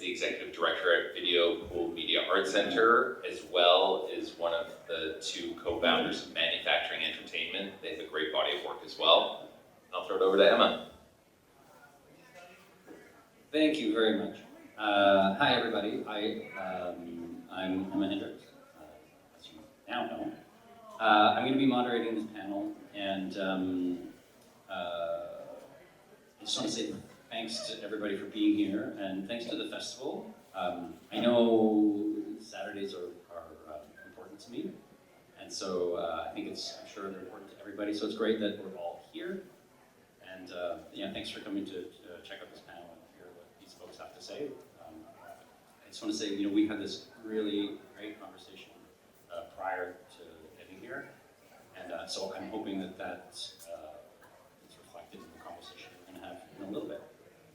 the executive director at Video Pool Media Arts Center, as well as one of the two co-founders of Manufacturing Entertainment. They have a great body of work as well. I'll throw it over to Emma. Thank you very much. Hi, everybody. I'm Emma Hendrix, as you now know. I'm going to be moderating this panel, and I just want to say thanks to everybody for being here, and thanks to the festival. I know Saturdays are important to me, and so I think I'm sure they're important to everybody, so it's great that we're all here. And yeah, thanks for coming to check out this panel and hear what these folks have to say. I just want to say, we had this really great conversation prior to getting here, and so I'm hoping that is reflected in the conversation we're going to have in a little bit.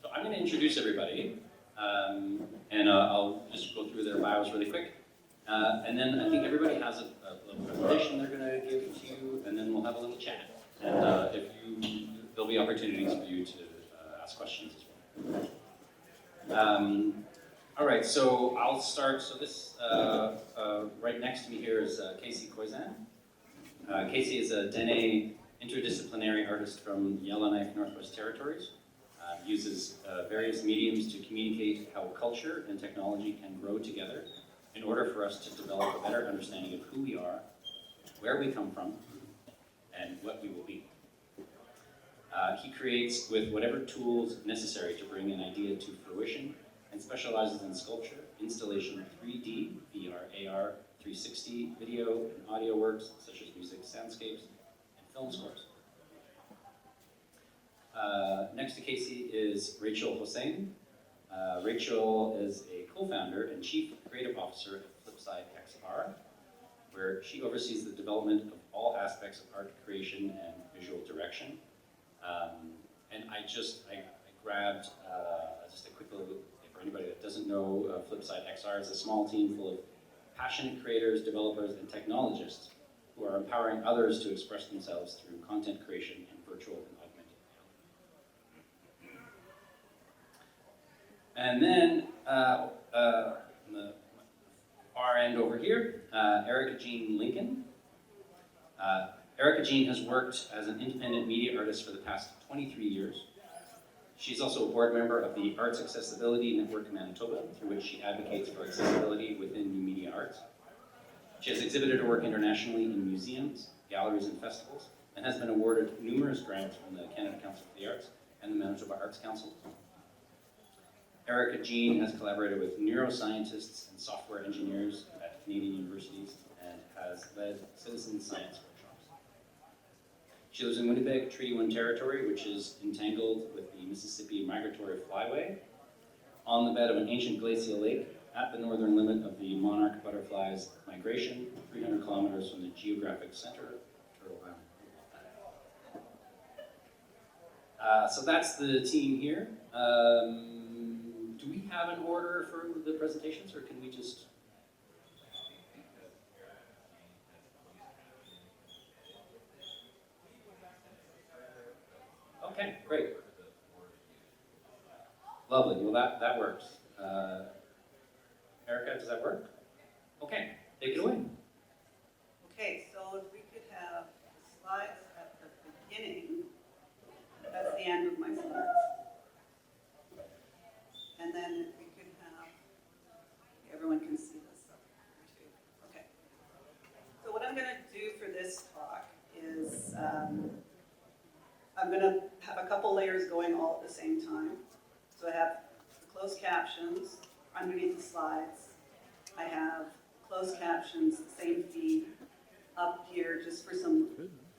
So I'm going to introduce everybody, and I'll just go through their bios really quick, and then I think everybody has a little presentation they're going to give to you, and then we'll have a little chat. And there'll be opportunities for you to ask questions as well. All right, so I'll start. So this, right next to me here is Casey Koyczan. Casey is a Dene interdisciplinary artist from Yellowknife, Northwest Territories. Uses various mediums to communicate how culture and technology can grow together in order for us to develop a better understanding of who we are, where we come from, and what we will be. He creates with whatever tools necessary to bring an idea to fruition, and specializes in sculpture, installation, 3D, VR, AR, 360, video, and audio works, such as music, soundscapes, and film scores. Next to Casey is Rachael Hosein. Rachael is a co-founder and chief creative officer at Flipside XR, where she oversees the development of all aspects of art creation and visual direction. And I grabbed just a quick little, for anybody that doesn't know, Flipside XR is a small team full of passionate creators, developers, and technologists who are empowering others to express themselves through content creation in virtual and augmented reality. And then, on the far end over here, Erika-Jean Lincoln. Erika-Jean has worked as an independent media artist for the past 23 years. She's also a board member of the Arts Accessibility Network Manitoba, through which she advocates for accessibility within new media arts. She has exhibited her work internationally in museums, galleries, and festivals, and has been awarded numerous grants from the Canada Council for the Arts and the Manitoba Arts Council. Erika-Jean has collaborated with neuroscientists and software engineers at Canadian universities and has led citizen science workshops. She lives in Winnipeg, Treaty 1 territory, which is entangled with the Mississippi Migratory Flyway, on the bed of an ancient glacial lake, at the northern limit of the monarch butterfly's migration, 300 kilometers from the geographic center of Turtle Island. So that's the team here. Do we have an order for the presentations, or can we just... Okay, great. Lovely, well that works. Erika, does that work? Okay, take it away. Okay, so if we could have the slides at the beginning, that's the end of my slides. And then if we could have, everyone can see this too. Okay. So what I'm going to do for this talk is I'm going to have a couple layers going all at the same time. So I have the closed captions underneath the slides. I have closed captions, the same feed up here, just for some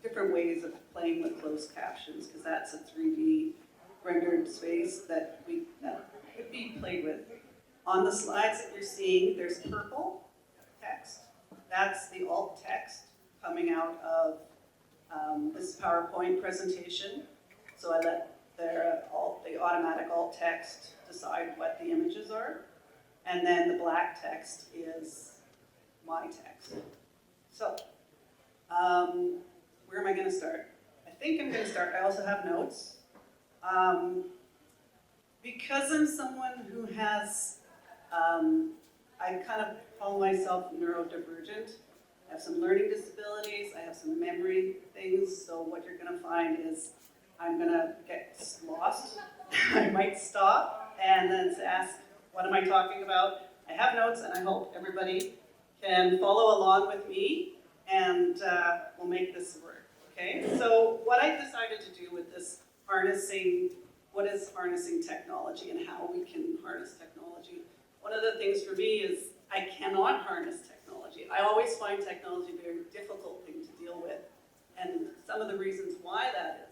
different ways of playing with closed captions, because that's a 3D rendered space that could be played with. On the slides that you're seeing, there's purple text. That's the alt text coming out of this PowerPoint presentation. So I let the automatic alt text decide what the images are. And then the black text is my text. So, where am I going to start? I think I'm going to start, I also have notes. Because I'm someone who has I kind of call myself neurodivergent. I have some learning disabilities, I have some memory things, so what you're gonna find is I'm gonna get lost. I might stop and then ask, what am I talking about? I have notes and I hope everybody can follow along with me and we'll make this work, okay? So what I decided to do with this harnessing, what is harnessing technology and how we can harness technology. One of the things for me is I cannot harness technology. I always find technology a very difficult thing to deal with. And some of the reasons why that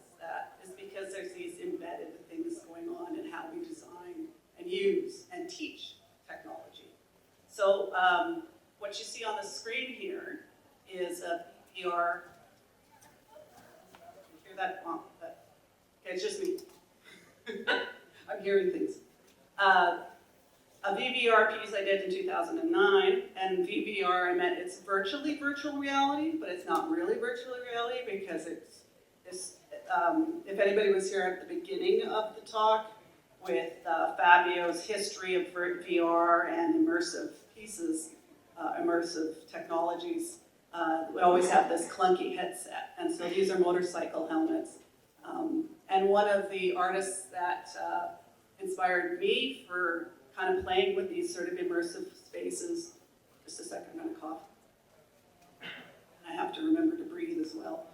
is because there's these embedded things going on in how we design and use and teach technology. So what you see on the screen here is a VR. You hear that? Oh, okay, it's just me. I'm hearing things. A VVR piece I did in 2009, and VVR, I meant it's virtually virtual reality, but it's not really virtual reality because it's if anybody was here at the beginning of the talk with Fabio's history of VR and immersive pieces, immersive technologies, we always have this clunky headset, and so these are motorcycle helmets. And one of the artists that inspired me for kind of playing with these sort of immersive spaces, just a second, I'm gonna cough. And I have to remember to breathe as well,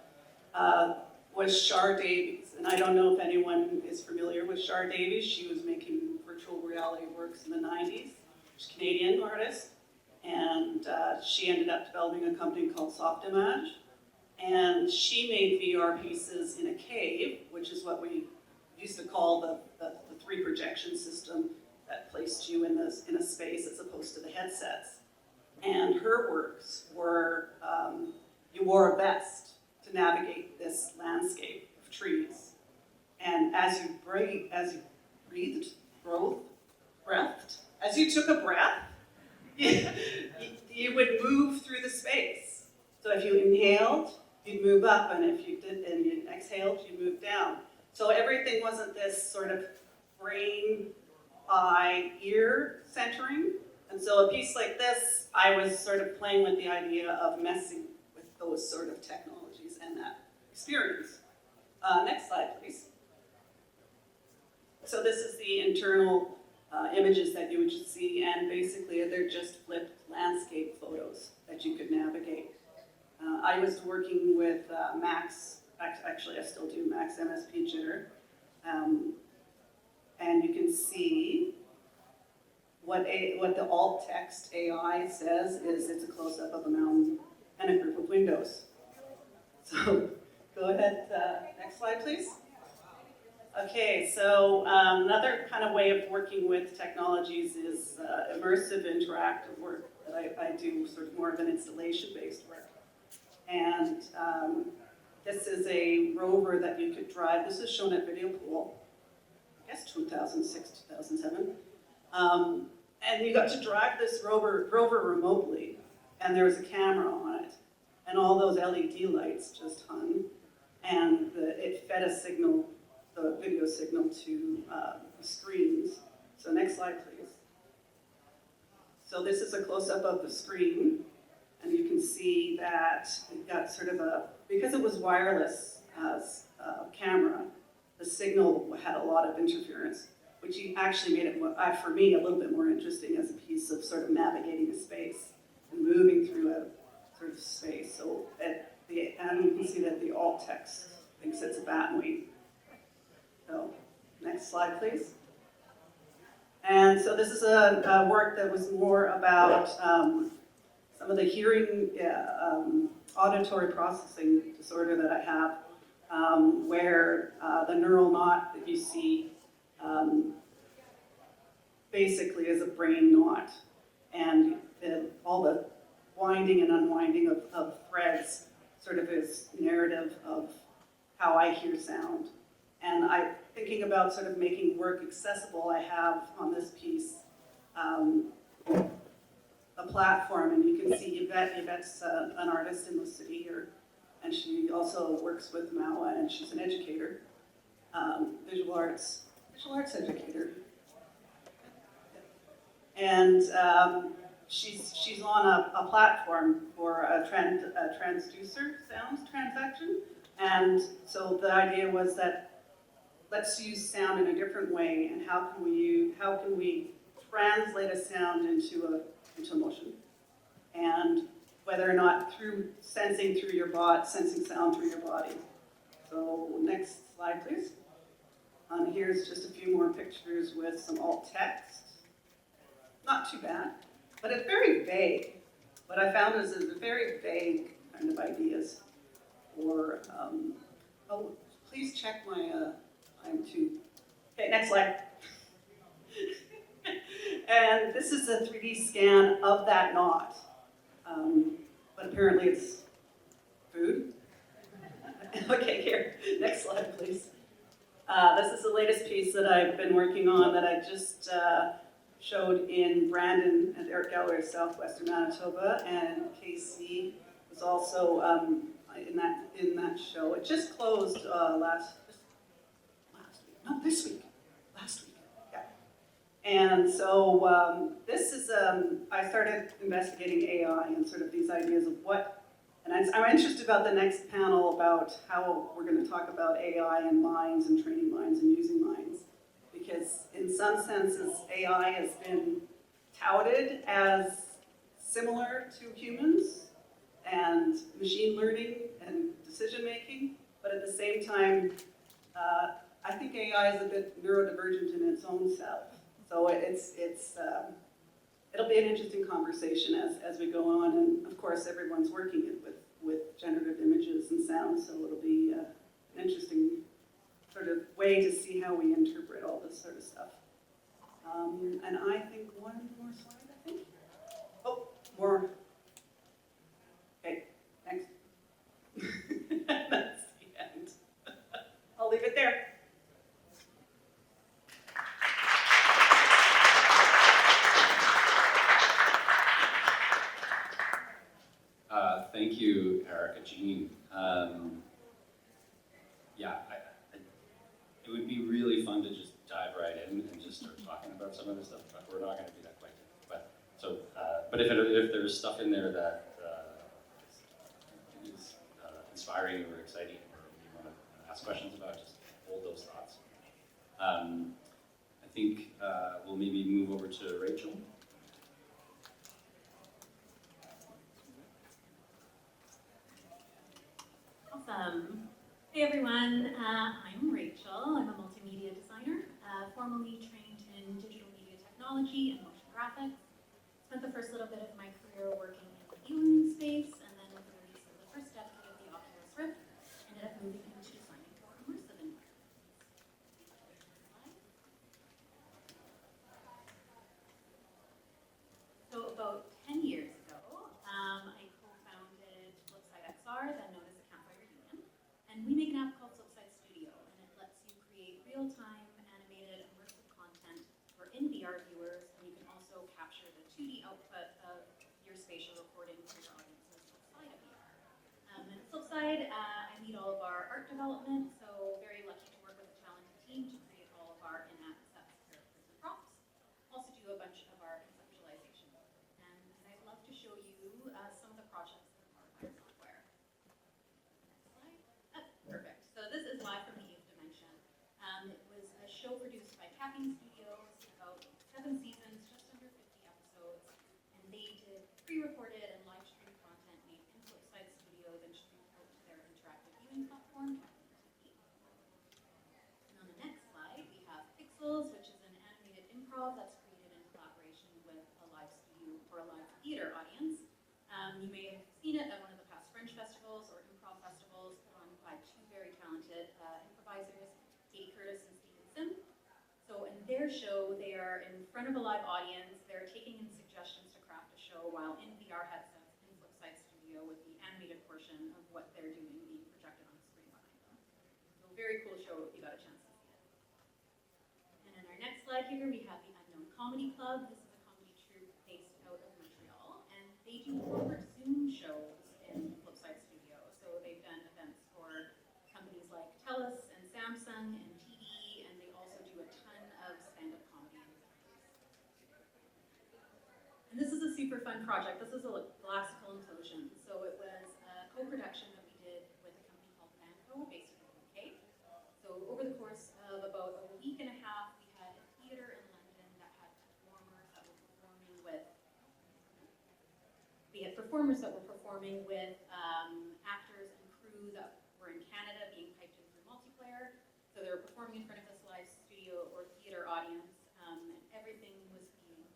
was Shar Davies. And I don't know if anyone is familiar with Shar Davies. She was making virtual reality works in the 90s. She's a Canadian artist. And she ended up developing a company called Softimage. And she made VR pieces in a cave, which is what we used to call the 3 projection system that placed you in a space as opposed to the headsets. And her works were, you wore a vest to navigate this landscape of trees. And as you breathed, as you took a breath, you would move through the space. So if you inhaled, you'd move up, and if you did, and you exhaled, you'd move down. So everything wasn't this sort of brain, eye, ear centering. And so a piece like this, I was sort of playing with the idea of messing with those sort of technologies and that experience. Next slide, please. So this is the internal images that you would just see, and basically they're just flipped landscape photos that you could navigate. I was working with Max, actually I still do, Max MSP Jitter. And you can see what the alt text AI says is it's a close-up of a mountain and a group of windows. So go ahead, next slide please. Okay, so another kind of way of working with technologies is immersive interactive work that I do, sort of more of an installation-based work. And this is a rover that you could drive. This is shown at Video Pool, I guess 2006, 2007. And you got to drive this rover remotely, and there was a camera on it, and all those LED lights just hung, and it fed a signal, the video signal to the screens. So next slide, please. So this is a close-up of the screen, and you can see that it got sort of because it was wireless camera, the signal had a lot of interference, which actually made it, for me, a little bit more interesting as a piece of sort of navigating a space and moving through a sort of space. So and you can see that the alt text thinks it's a bat wing. So next slide, please. And so this is a work that was more about some of the hearing, auditory processing disorder that I have, where the neural knot that you see basically is a brain knot, and all the winding and unwinding of threads sort of is narrative of how I hear sound. And I'm thinking about sort of making work accessible. I have on this piece a platform, and you can see Yvette. Yvette's an artist in the city here, and she also works with MAWA, and she's an educator, visual arts educator. And she's on a platform for a transducer sounds transaction. And so the idea was that let's use sound in a different way, and how can we translate a sound into motion, and whether or not through sensing sound through your body. So next slide, please. Here's just a few more pictures with some alt text. Not too bad, but it's very vague. What I found is a very vague kind of ideas. Or, oh, please check my, I'm too. Okay, next slide. And this is a 3D scan of that knot. But apparently it's food. Okay, here, next slide, please. This is the latest piece that I've been working on that I just showed in Brandon at the Art Gallery of Southwestern Manitoba, and Casey was also in that show. It just closed last week. Yeah. And so this is I started investigating AI and sort of these ideas of what, and I'm interested about the next panel about how we're going to talk about AI and minds and training minds and using minds. Because in some senses, AI has been touted as similar to humans and machine learning and decision making, but at the same time, I think AI is a bit neurodivergent in its own self. So it'll be an interesting conversation as we go on, and of course everyone's working with generative images and sound, so it'll be an interesting sort of way to see how we interpret all this sort of stuff. And I think one more slide, I think. Oh, more. Okay, thanks. That's the end. I'll leave it there. Thank you, Erika-Jean. Yeah, it would be really fun to just dive right in and just start talking about some of this stuff, but we're not going to do that quite yet. But if there's stuff in there that is inspiring or exciting, or you want to ask questions about, just hold those thoughts. I think we'll maybe move over to Rachel. Awesome. Hey everyone, I'm Rachel. I'm a multimedia designer, formerly trained in digital media technology and motion graphics. Spent the first little bit of my career working in the e-learning space, and then with the release of the first decade of the Oculus Rift, ended up moving into designing for immersive environments. So about 10 years ago, I co-founded Flipside XR, then known as the Campfire Union, and we make an app called Flipside Studio, and it lets you create real-time animated immersive content for in-VR viewers, and you can also capture the 2D output of your spatial recording for your audiences outside of VR. At Flipside, I lead all of our art development, so very lucky to work with a talented team to create all of our in-app sets, characters, and props. Also do a bunch of our conceptualization work. And I'd love to show you some of the projects that are part of our software. Next slide. Oh, perfect. So this is live from the 8th dimension. It was a show produced by Capping Studios, about 7 seasons, just under 50 episodes, and they did pre-recorded and live stream content made in Flipside Studio, then streamed out to their interactive viewing platform, Capping TV. And on the next slide, we have Pixels, which is an animated improv that's created in collaboration with a live studio or a live theater audience. You may have seen it at one of the past Fringe festivals or improv festivals put on by 2 very talented improvisers, Katie Curtis and Stephen Sim. So in their show, they are in front of a live audience. They're taking in suggestions to craft a show while in VR headsets in Flipside Studio, with the animated portion of what they're doing being projected on the screen behind them. So very cool show if you got a chance to see it. And in our next slide here, we have the Unknown Comedy Club. This is a comedy troupe based out of Montreal, and they do corporate Zoom shows in Flipside Studio. So they've done events for companies like TELUS and Samsung and TD, and they also do a ton of stand-up comedy and super fun project. This is a classical implosion. So it was a co-production that we did with a company called Banco, based in the UK. So over the course of about a week and a half, we had a theatre in London that had performers that were performing with actors and crew that were in Canada being piped in through multiplayer. So they were performing in front of this live studio or theatre audience, and everything was being...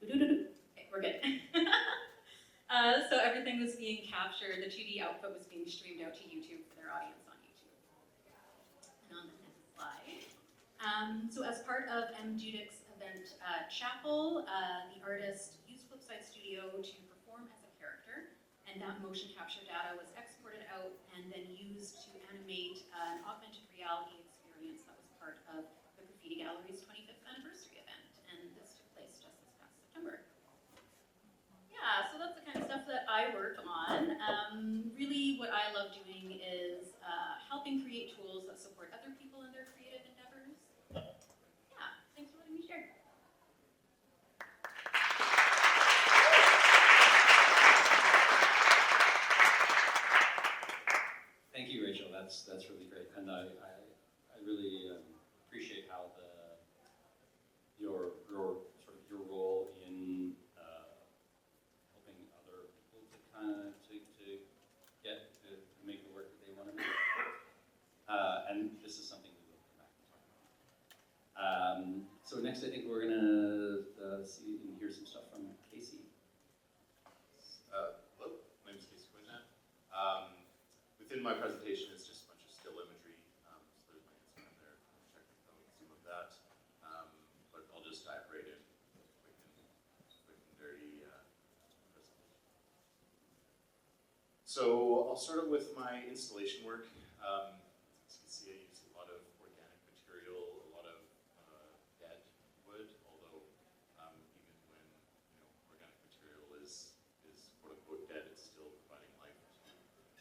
Okay, we're good. So everything was being captured, the 2D output was being streamed out to YouTube for their audience on YouTube. And on the next slide. So as part of M. Judic's event Chapel, the artist used Flipside Studio to perform as a character, and that motion capture data was exported out and then used to animate an augmented reality experience that was part of the Graffiti Gallery's 25th anniversary event, and this took place just this past September. Yeah, so that's the kind of stuff that I work on. Really what I love doing is helping create tools that support other people in their creative endeavors. Yeah, thanks for letting me share. Thank you, Rachel. That's really great, and I really appreciate how your role in helping other people to get to make the work that they want to make. And this is something we will come back and talk about. So next, I think we're gonna see and hear some stuff from Casey. Hello, my name is Koyczan. Within my presentation is just a bunch of still imagery. So there's my Instagram there. Check out some of that. But I'll just dive right in. Quick and dirty presentation. So I'll start with my installation work. As you can see, I use a lot of organic material, a lot of dead wood. Although even when organic material is quote unquote dead, it's still providing life to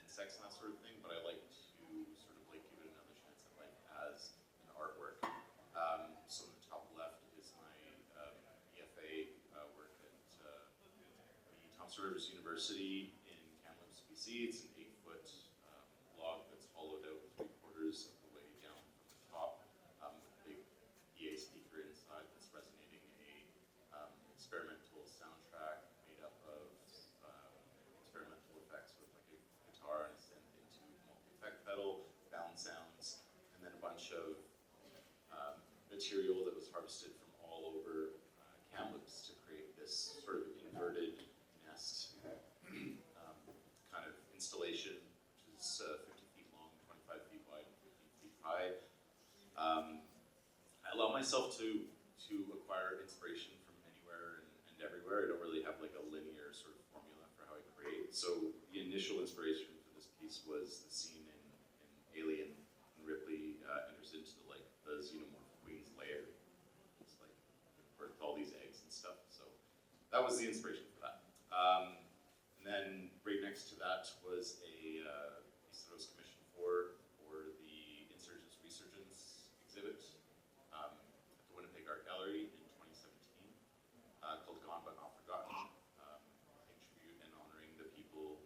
insects and that sort of thing. But I like to sort of like give it another chance at life as an artwork. So on the top left is my EFA work at the Thomson Rivers University in Kamloops, BC. It's an 8-foot log that's hollowed out 3/4 of the way down from the top, with a big EA speaker inside that's resonating a experimental soundtrack made up of experimental effects with like a guitar and sent into multi-effect pedal, bound sounds, and then a bunch of material that was harvested from all over Kamloops to create this sort of inverted nest kind of installation, which is 50 feet long, 25 feet wide, and 15 feet high. I allow myself to acquire inspiration from anywhere and everywhere. I don't really have like a linear sort of formula for how I create. So the initial inspiration for this piece was the scene in Alien, when Ripley enters into the xenomorph wings layer. It's like birthed all these eggs and stuff. So that was the inspiration for that. And then right next to that was a piece that I was commissioned for the Insurgents Resurgence exhibit at the Winnipeg Art Gallery in 2017, called Gone But Not Forgotten, in tribute and honoring the people,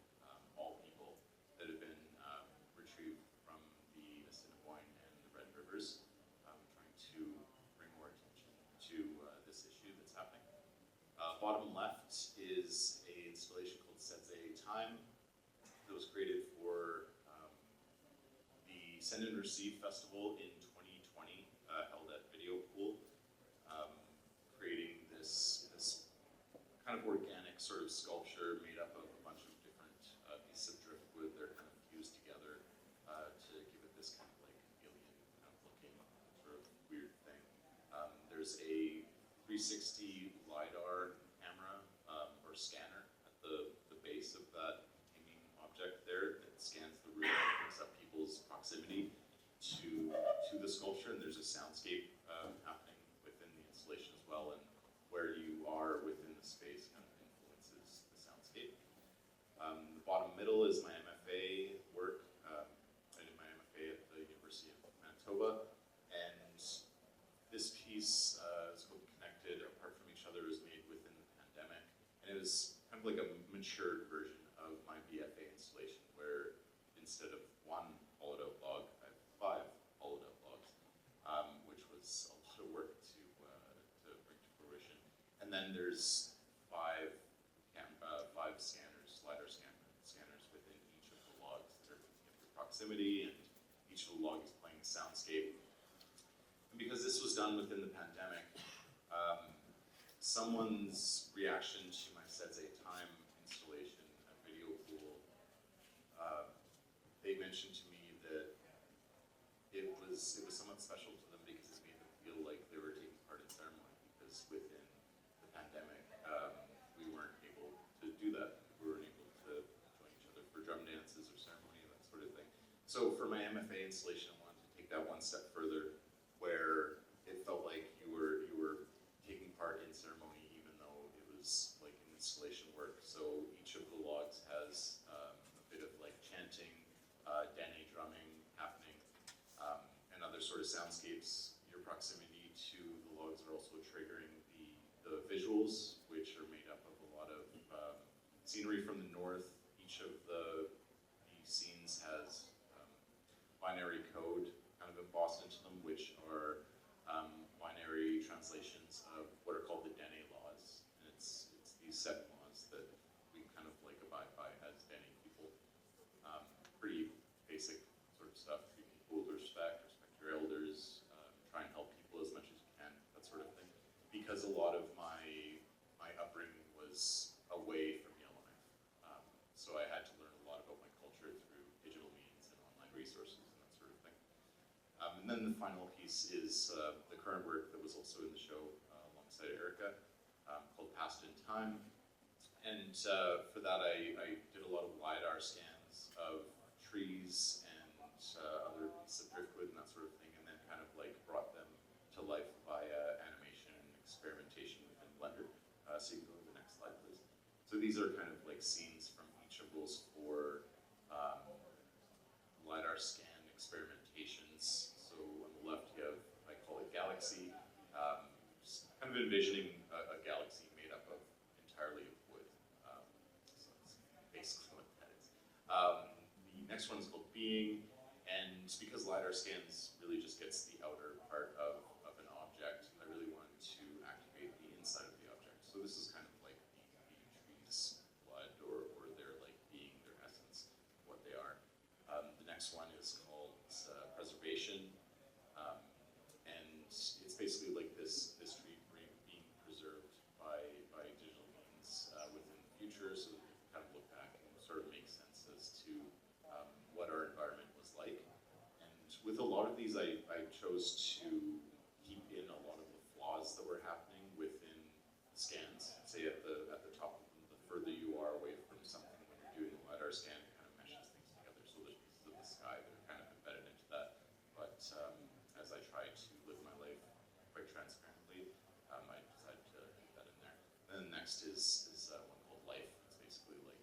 all people, that have been retrieved from the Assiniboine and the Red Rivers, trying to bring more attention to this issue that's happening. Bottom left is an installation called Sedze Time that was created for the Send and Receive Festival in 2020, held at Video Pool, creating this kind of organic sort of sculpture made up of a bunch of different pieces of driftwood. They're kind of fused together to give it this kind of like alien kind of looking sort of weird thing. There's a 360 LiDAR camera or scanner at the base of that hanging object there that scans the room and picks up people's proximity to the sculpture, and there's a soundscape happening within the installation as well, and where you are within the space kind of influences the soundscape. The bottom middle is my MFA work. I did my MFA at the University of Manitoba, and this piece is called Connected Apart from Each Other, is made within the And it was kind of like a matured version of my BFA installation, where instead of one hollowed out log, I have 5 hollowed out logs, which was a lot of work to bring to fruition. And then there's 5 scanners, LiDAR scanners within each of the logs that are picking up the proximity, and each of the logs is playing soundscape. And because this was done within the pandemic, someone's reaction to my Sets A Time installation at Video Pool, they mentioned to me that it was somewhat special to them because it made them feel like they were taking part in ceremony, because within the pandemic, we weren't able to do that. We weren't able to join each other for drum dances or ceremony and that sort of thing. So for my MFA installation, I wanted to take that one step further, where it felt like you were taking part in ceremony, even though it was like an installation work. So each of the logs has a bit of like chanting, dene drumming happening, and other sort of soundscapes. Your proximity to the logs are also triggering the visuals, which are made up of a lot of scenery from the north. Each of the scenes has binary code kind of embossed into them, which are binary translations of what are called the Dene laws. And it's these 7 laws that we kind of like abide by as Dene people. Pretty basic sort of stuff. Treat people with respect your elders, try and help people as much as you can, that sort of thing. Because a lot of my upbringing was away from Yellowknife. So I had to learn a lot about my culture through digital means and online resources and that sort of thing. And then the final piece is the current work that was also in the show alongside Erika, called Past in Time. And for that, I did a lot of LiDAR scans of trees and other pieces of driftwood and that sort of thing, and then kind of like brought them to life via animation and experimentation within Blender. So you can go to the next slide, please. So these are kind of like scenes from each of those 4 LiDAR scan experimentations. So on the left you have, I call it Galaxy, just kind of envisioning a galaxy made up of entirely of wood. So that's basically what that is. The next one is called Being, and because LiDAR scans really just gets the outer part of an object, I really wanted to activate the inside of the object. So this is kind of like the tree's blood, or their like being, their essence, what they are. The next one is called Preservation, and it's basically like this tree being preserved by digital means within the future, so that we can kind of look back and sort of make sense as to what our environment was like. And with a lot of these, I chose to keep in a lot of the flaws that were happening within the scans. Say at the top of them, the further you are away from something when you're doing the LiDAR scan, it kind of meshes things together. So there's pieces of the sky that are kind of embedded into that. But as I try to live my life quite transparently, I decided to put that in there. And then next is one called Life. It's basically like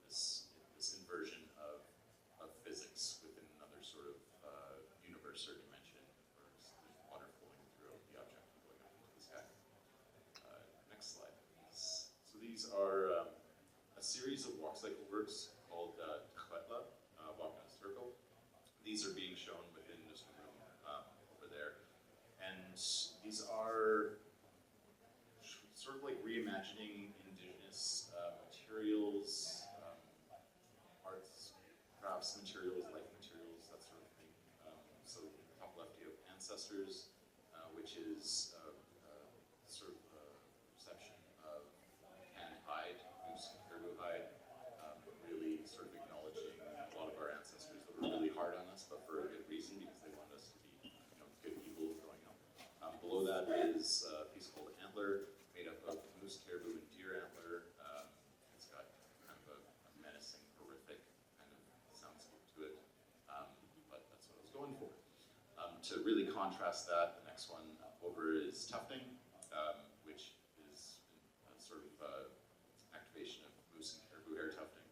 this inversion of physics within another sort of universe or dimension, where there's water flowing throughout the object and going up into the sky. Next slide, please. So these are a series of walk cycle works called Koyczan, Walk in a Circle. These are being shown within just a room over there. And these are sort of like reimagining indigenous materials, arts, crafts materials, life materials, that sort of thing. So at the top left you have Ancestors, which is sort of a reception of hand hide, moose and caribou hide, really sort of acknowledging a lot of our ancestors that were really hard on us, but for a good reason, because they wanted us to be good people growing up. Below that is a piece called Antler, made up of moose, caribou, and deer antler. It's got kind of a menacing, horrific kind of soundscape to it, but that's what I was going for. To really contrast that, the next one over is Tufting, which is a sort of activation of moose and caribou hair tufting.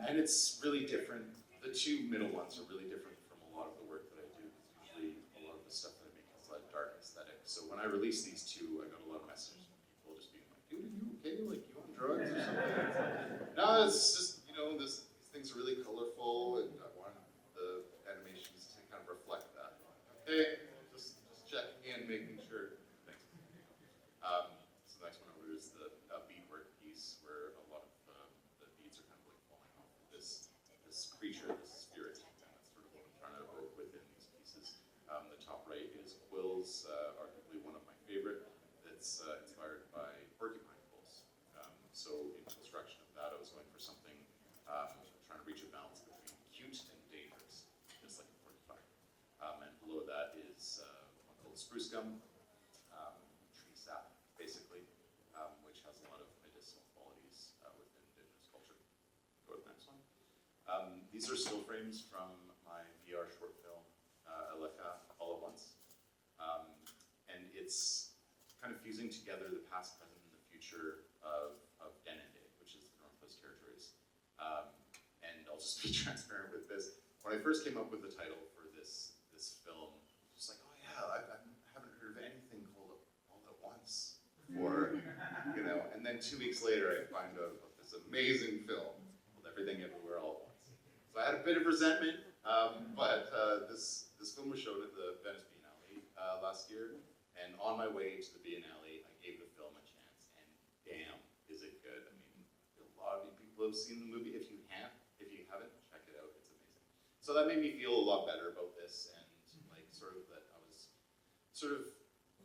And it's really different. The 2 middle ones are really different from a lot of the work that I do, because usually a lot of the stuff that I make has a dark aesthetic. So when I released these 2, I got a lot of messages from people just being like, dude, are you okay? Like, creature, this spirit, and that's sort of what I'm trying to evoke within these pieces. The top right is quills, arguably one of my favorite, that's inspired by porcupine quills. So in construction of that, I was going for something, trying to reach a balance between cute and dangerous, just like a porcupine. And below that is one called spruce gum, tree sap, basically, which has a lot of medicinal qualities within indigenous culture. Go to the next one. These are still frames from my VR short film, Erika, All at Once. And it's kind of fusing together the past, present, and the future of Denende, which is the Northwest Territories. And I'll just be transparent with this. When I first came up with the title for this film, I was just like, oh yeah, I haven't heard of anything called All at Once before, you know. And then 2 weeks later, I find out about this amazing film called Everything Everywhere All at Once. So I had a bit of resentment, but this film was shown at the Venice Biennale last year, and on my way to the Biennale, I gave the film a chance, and damn, is it good. I mean, a lot of you people have seen the movie. If you haven't, check it out, it's amazing. So that made me feel a lot better about this, and like sort of that I was sort of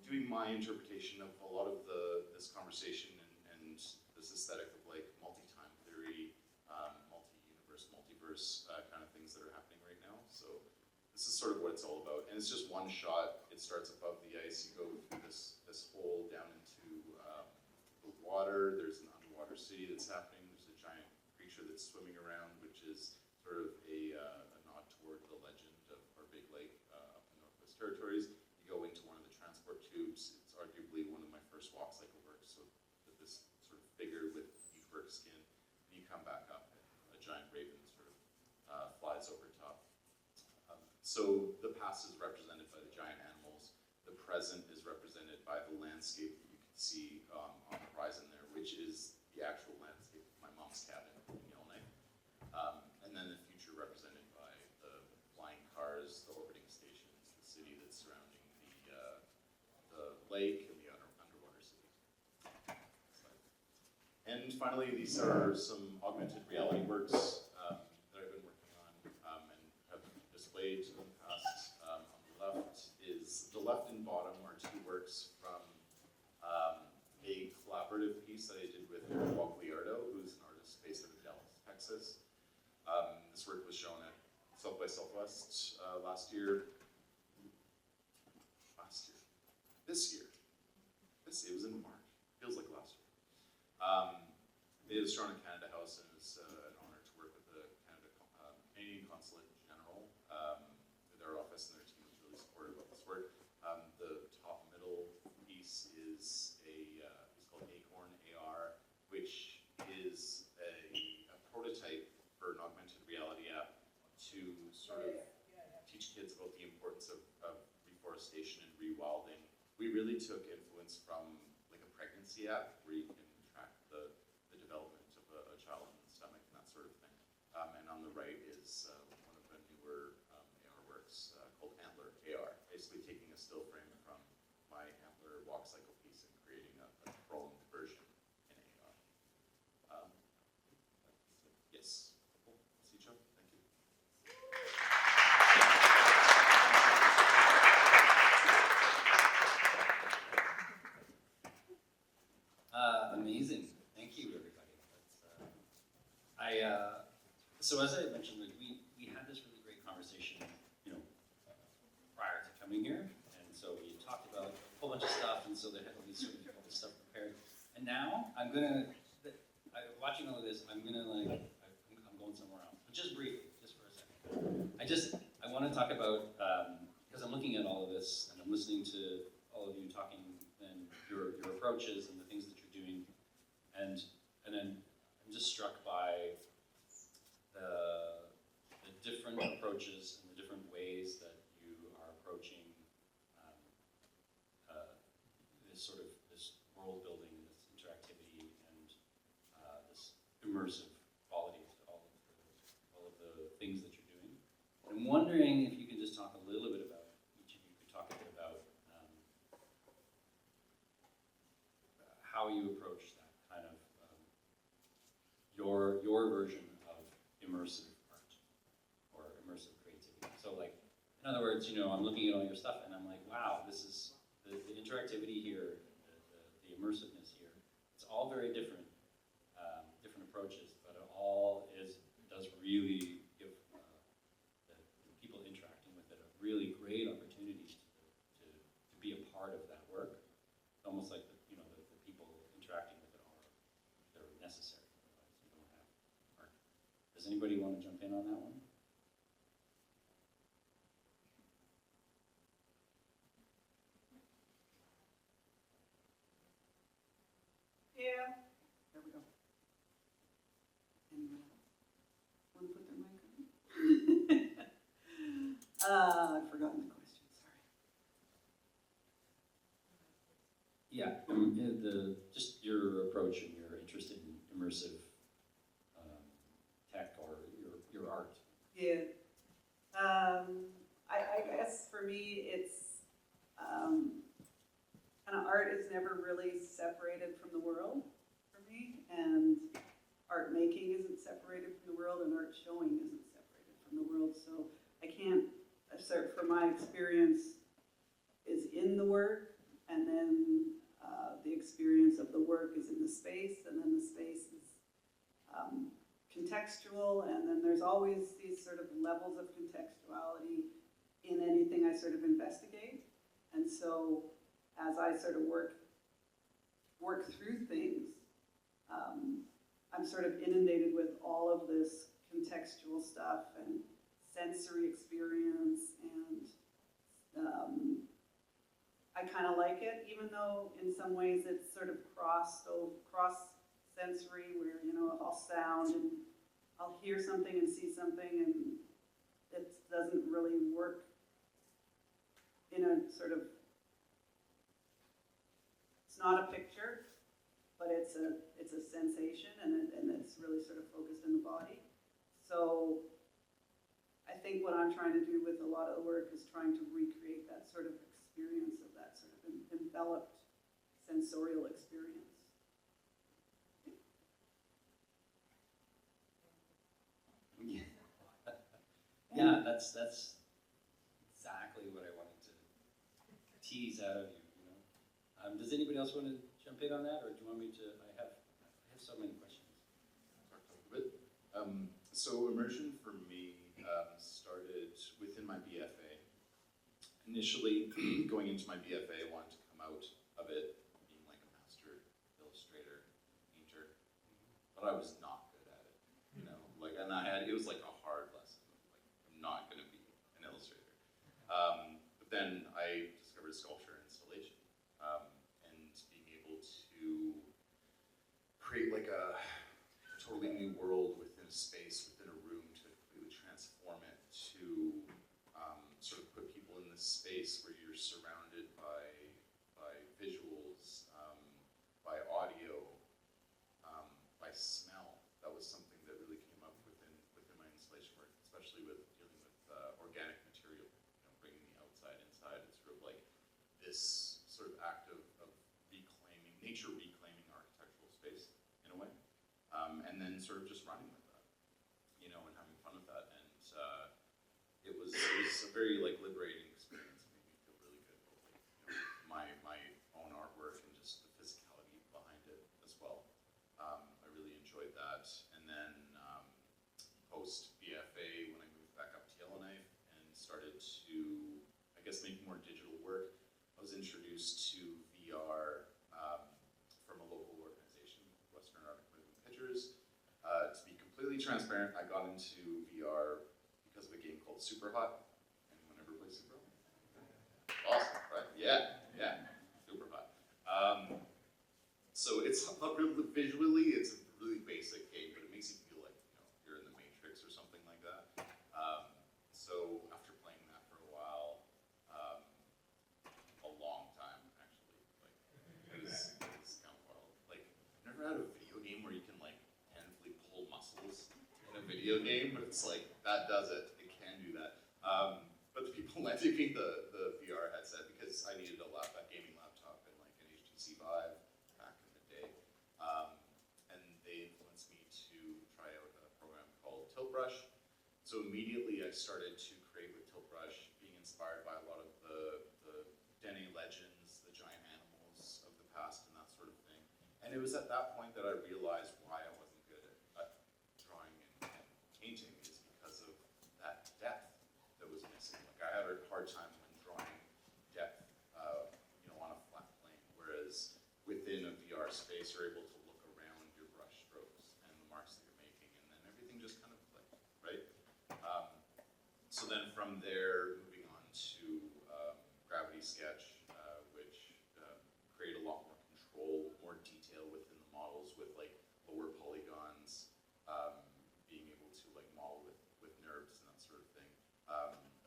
doing my interpretation of a lot of this conversation and this aesthetic of like multi-time theory, multi-universe, multiverse kind of things that are happening right now. So this is sort of what it's all about, and it's just one shot. It starts above the ice. You go through this hole down into the water. There's an underwater city that's happening. There's a giant creature that's swimming around, which is sort of a nod toward the legend of our big lake up in the Northwest Territories. You go into one of the transport tubes. It's arguably one of my first walk cycle works. So this sort of figure with beadwork skin, and you come back up, and a giant raven sort of flies over top. So the past is represented by the giant animals. The present is represented by the landscape that you can see on the horizon there, which is the actual landscape of my mom's cabin in Yellowknife. And then the future represented by the flying cars, the orbiting stations, the city that's surrounding the lake and the underwater city. And finally, these are some augmented reality works that I've been working on and have displayed in the past. On the left and bottom are 2 works from a collaborative piece that I did with Rachael, who's an artist based out of Dallas, Texas. This work was shown at South by Southwest last year. It was in March. Feels like last year. It was shown at Canada House, and it was an honor to work with the Canadian Consulate General. Their office and their team was really supportive of this work. The top middle piece is called Acorn AR, which is a prototype for an augmented reality app to sort of teach kids about the importance of reforestation and rewilding. We really took influence from like a pregnancy app where you can track the development of a child in the stomach and that sort of thing. And on the right is one of the newer AR works called Antler AR, basically taking a still frame from my Antler walk cycle piece and creating a chromed version in AR. Yes, cool. See you, Joe. Thank you. Amazing. Thank you, everybody. So as I mentioned, like, we had this really great conversation, you know, prior to coming here, and so we talked about a whole bunch of stuff, and so they had all this stuff prepared. And now watching all of this, I'm going somewhere else, but just briefly, just for a second. I want to talk about because I'm looking at all of this, and I'm listening to all of you talking, and your approaches and the things that you're doing, and then I'm just struck by the different approaches and the different ways that you are approaching this world building, this interactivity, and this immersive quality to all of the things that you're doing. I'm wondering if you could just talk a little bit about, each of you could talk a bit about how you approach that kind of your version of immersive art. In other words, you know, I'm looking at all your stuff and I'm like, wow, this is the interactivity here, the immersiveness here. It's all very different, different approaches, but it all does really give the people interacting with it a really great opportunity to be a part of that work. It's almost like the people interacting with it they're necessary. Otherwise, you don't have art. Does anybody want to jump in on that one? Yeah. There we go. Anyone else? Want to put their mic on? I've forgotten the question, sorry. Yeah, just your approach and your interest in immersive tech or your art. Yeah. I guess for me, it's kind of art is never really separated from the world for me, and art making isn't separated from the world, and art showing isn't separated from the world. So I can't assert from my experience is in the work, and then the experience of the work is in the space, and then the space is contextual, and then there's always these sort of levels of contextuality in anything I sort of investigate. And so as I sort of work through things, I'm sort of inundated with all of this contextual stuff and sensory experience, and I kind of like it, even though in some ways it's sort of cross-sensory, where, you know, I'll sound and I'll hear something and see something, and it doesn't really work in a sort of, it's not a picture, but it's a sensation, and it's really sort of focused in the body. So I think what I'm trying to do with a lot of the work is trying to recreate that sort of experience of that sort of enveloped sensorial experience. Yeah, that's exactly what I wanted to tease out of you. You know, does anybody else want to jump in on that, or do you want me to? I have so many questions. Talk a little bit. So immersion for me started within my BFA. Initially, going into my BFA, I wanted to come out of it being like a master illustrator, painter, but I was not good at it. You know, like, and it was like a hard lesson. Like, I'm not going to be an illustrator. But then I discovered sculpture and installation, and being able to create like a totally new world within a space, within a room, to completely transform it, to sort of put people in this space where you're surrounded by visuals, by audio, by smell. That was something that really came up within my installation work, especially with dealing with organic material, you know, bringing the outside inside. It's sort of like this sort of act of reclaiming, nature reclaiming architectural space in a way, and then sort of just running with that, you know, and having fun with that. And it was a very like liberating experience. It made me feel really good about, like, you know, my own artwork and just the physicality behind it as well. I really enjoyed that. And then post BFA, when I moved back up to Yellowknife and started to, I guess, make more digital work, I was introduced to VR from a local organization, Western Arctic Moving Pictures. To be completely transparent, I got into VR because of a game called Superhot. Anyone ever play Superhot? Awesome, right? Yeah, Superhot. So it's not really, visually, it's a really basic game, but it makes you feel like, you know, you're in the Matrix or something like that. So after playing that for a while, a long time actually, like it was kind of wild. Like, I've never had a video game where you can like handfully pull muscles in a video game, but it's like that does it. It can do that. But the people lending me the VR headset, because I needed a gaming laptop and like an HTC Vive back in the day, and they influenced me to try out a program called Tilt Brush. So immediately I started to create with Tilt Brush, being in And it was at that point that I realized why I wasn't good at drawing and painting is because of that depth that was missing. Like I had a hard time when drawing depth, on a flat plane, whereas within a VR space, you're able to look around your brush strokes and the marks that you're making, and then everything just kind of clicked, right? So then from there, moving on to Gravity Sketch, which create a lot more control, more detail within the models with like lower polygons, being able to like model with nerves and that sort of thing,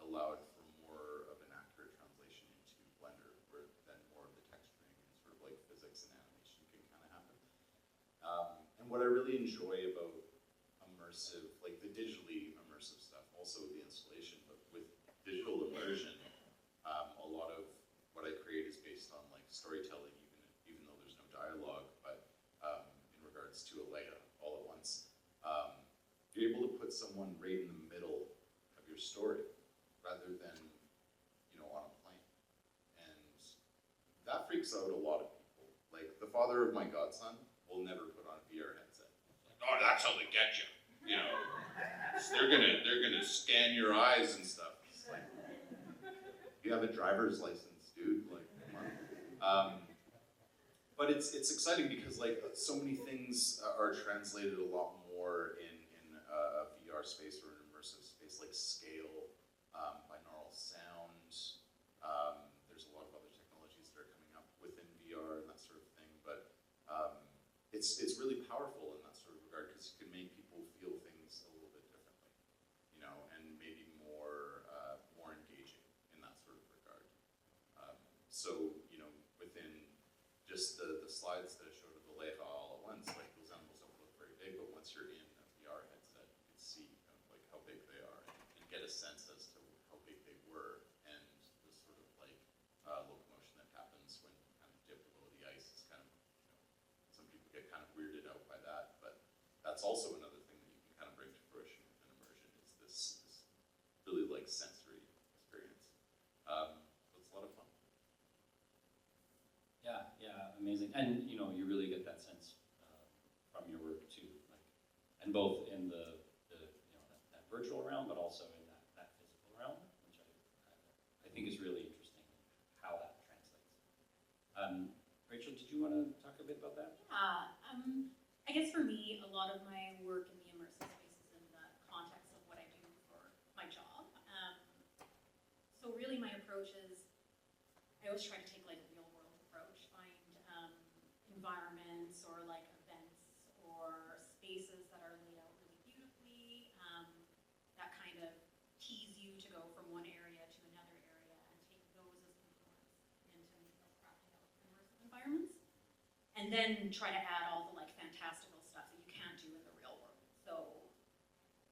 allowed for more of an accurate translation into Blender, where then more of the texturing and sort of like physics and animation can kind of happen. And what I really enjoy about immersive, like the digitally immersive stuff, also the installation, but with digital immersion, a lot of what I create is based on like storytelling, even though there's no dialogue, but in regards to a layout all at once. You're able to put someone right in the middle of your story rather than, on a plane. And that freaks out a lot of people. Like the father of my godson will never put on a VR headset. Like, oh, that's how they get you. They're gonna scan your eyes and stuff. It's like, you have a driver's license, dude. Like, come on. But it's exciting because like so many things are translated a lot more in a VR space or an immersive space, like scale, binaural sound. There's a lot of other technologies that are coming up within VR and that sort of thing. But it's really powerful in that sort of regard because you can make people feel things a little bit differently, and maybe more engaging in that sort of regard. So within just the slides that I showed of the Rachael all at once, like those animals don't look very big, but once you're in a VR headset, you can see kind of like how big they are and get a sense as to how big they were and the sort of like locomotion that happens when you kind of dip below the ice is kind of, some people get kind of weirded out by that, but that's also another thing that you can kind of bring to fruition with an immersion is this really like sensory experience. So it's a lot of fun. Yeah, amazing. And you really get that sense from your work too, like, and both in the that virtual realm, but also in that physical realm, which I think is really interesting how that translates. Rachel, did you want to talk a bit about that? Yeah, I guess for me, a lot of my work in the immersive space is in the context of what I do for my job. So really my approach is, I always try to take like a real world approach, find environments or like events or spaces that are laid out really beautifully, that kind of tease you to go from one area to another area and take those as influence into crafting out immersive environments. And then try to add all the like fantastical stuff that you can't do in the real world. So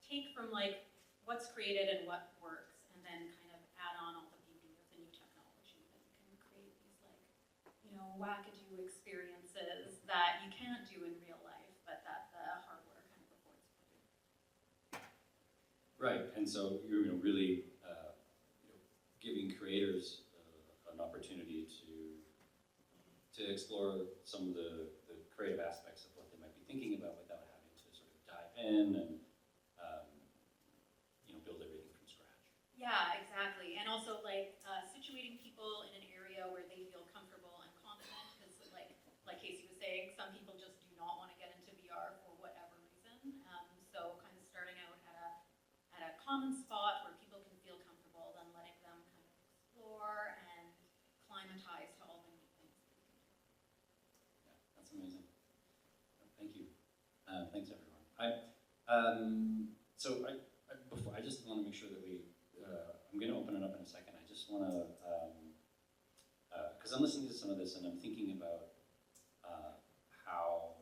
take from like what's created and what works, and then kind of add on all the beauty of the new technology that you can create these like, wackadoo experiences that you can't do in real life, but that the hardware kind of affords you to do. Right, and so you're really giving creators an opportunity to explore some of the creative aspects of what they might be thinking about without having to sort of dive in and build everything from scratch. Yeah, exactly. And also like situating people in an area where they feel comfortable and confident, because like Casey was saying, some people just do not want to get into VR for whatever reason. So kind of starting out at a common spot where people can feel comfortable, then letting them kind of explore and climatize to all the new things that you can do. Yeah, that's amazing. Thank you. Thanks everyone. Before I just want to make sure that I'm going to open it up in a second. I just want to, because I'm listening to some of this and I'm thinking about how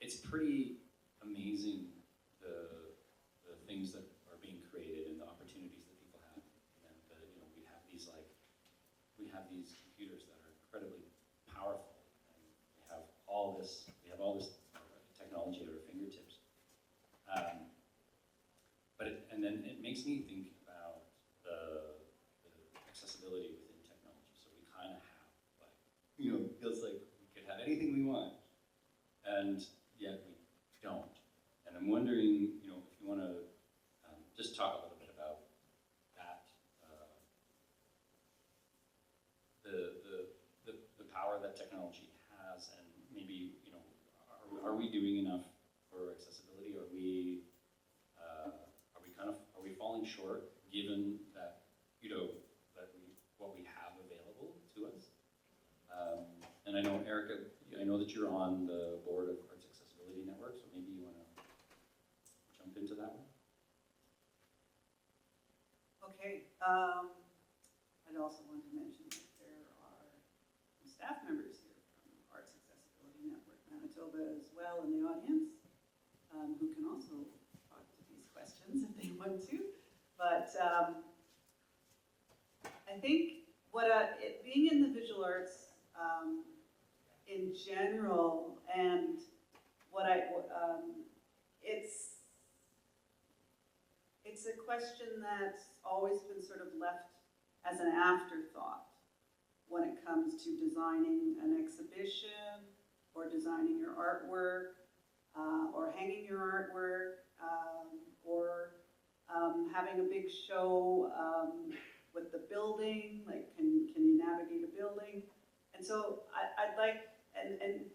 it's pretty amazing the things that are being created and the opportunities that people have. And we have these computers that are incredibly powerful, and we have all this technology at our fingertips. Then it makes me think about the accessibility within technology. So we kind of have like feels like we could have anything we want, and yet we don't. And I'm wondering, if you want to just talk a little bit about that, the power that technology has, and maybe, are we doing enough for accessibility? Are we falling short, given that, what we have available to us? And I know, Erika, I know that you're on the board of Arts Accessibility Network, so maybe you want to jump into that one? Okay, I'd also want to mention that there are some staff members here from Arts Accessibility Network Manitoba as well in the audience, who can also talk to these questions if they want to. But I think being in the visual arts in general, and it's a question that's always been sort of left as an afterthought when it comes to designing an exhibition or designing your artwork or hanging your artwork or having a big show with the building, like can you navigate a building? And so I'd like, and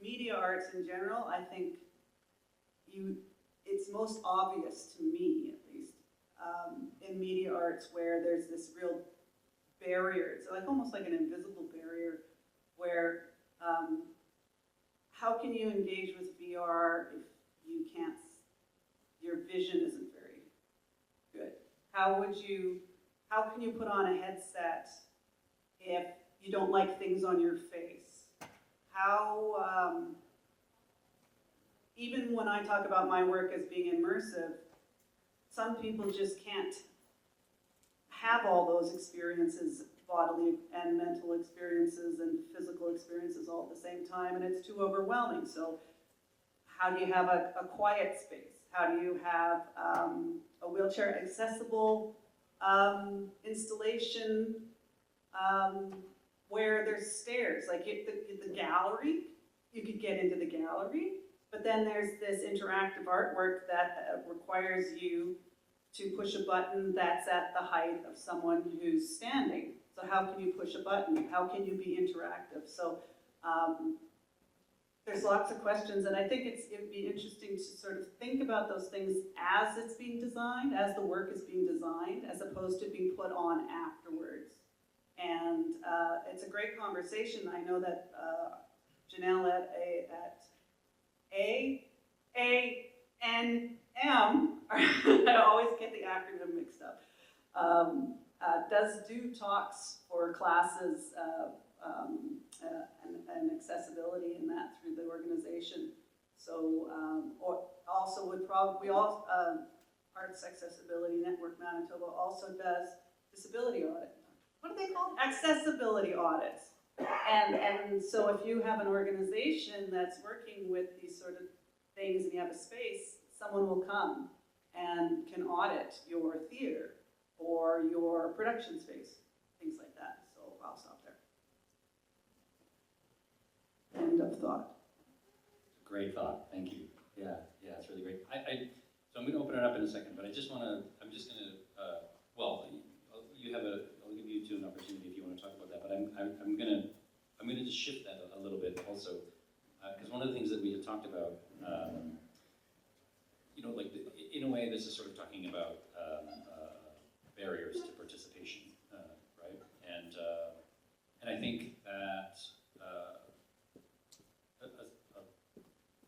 media arts in general, I think it's most obvious to me, at least, in media arts where there's this real barrier. It's like almost like an invisible barrier where how can you engage with VR if you can't, your vision isn't very good? How can you put on a headset if you don't like things on your face? How, even when I talk about my work as being immersive, some people just can't have all those experiences, bodily and mental experiences and physical experiences all at the same time, and it's too overwhelming. So how do you have a quiet space? How do you have a wheelchair accessible installation where there's stairs? Like the gallery, you could get into the gallery, but then there's this interactive artwork that requires you to push a button that's at the height of someone who's standing. So how can you push a button? How can you be interactive? So there's lots of questions, and I think it'd be interesting to sort of think about those things as it's being designed, as the work is being designed, as opposed to being put on afterwards. And it's a great conversation. I know that Janelle at ANM, I always get the acronym mixed up, does do talks for classes and accessibility in that through the organization. So, or also would probably, Arts Accessibility Network Manitoba also does disability audit. What are they called? Accessibility audits. And so if you have an organization that's working with these sort of things and you have a space, someone will come and can audit your theater or your production space, things like that. So I'll stop there. End of thought. Great thought, thank you. Yeah, it's really great. So I'm going to open it up in a second, but I'm just going to, I'll give you two an opportunity if you want to talk about that, but I'm going to just shift that a little bit also, because one of the things that we had talked about, in a way, this is sort of talking about barriers to participation, right? And I think that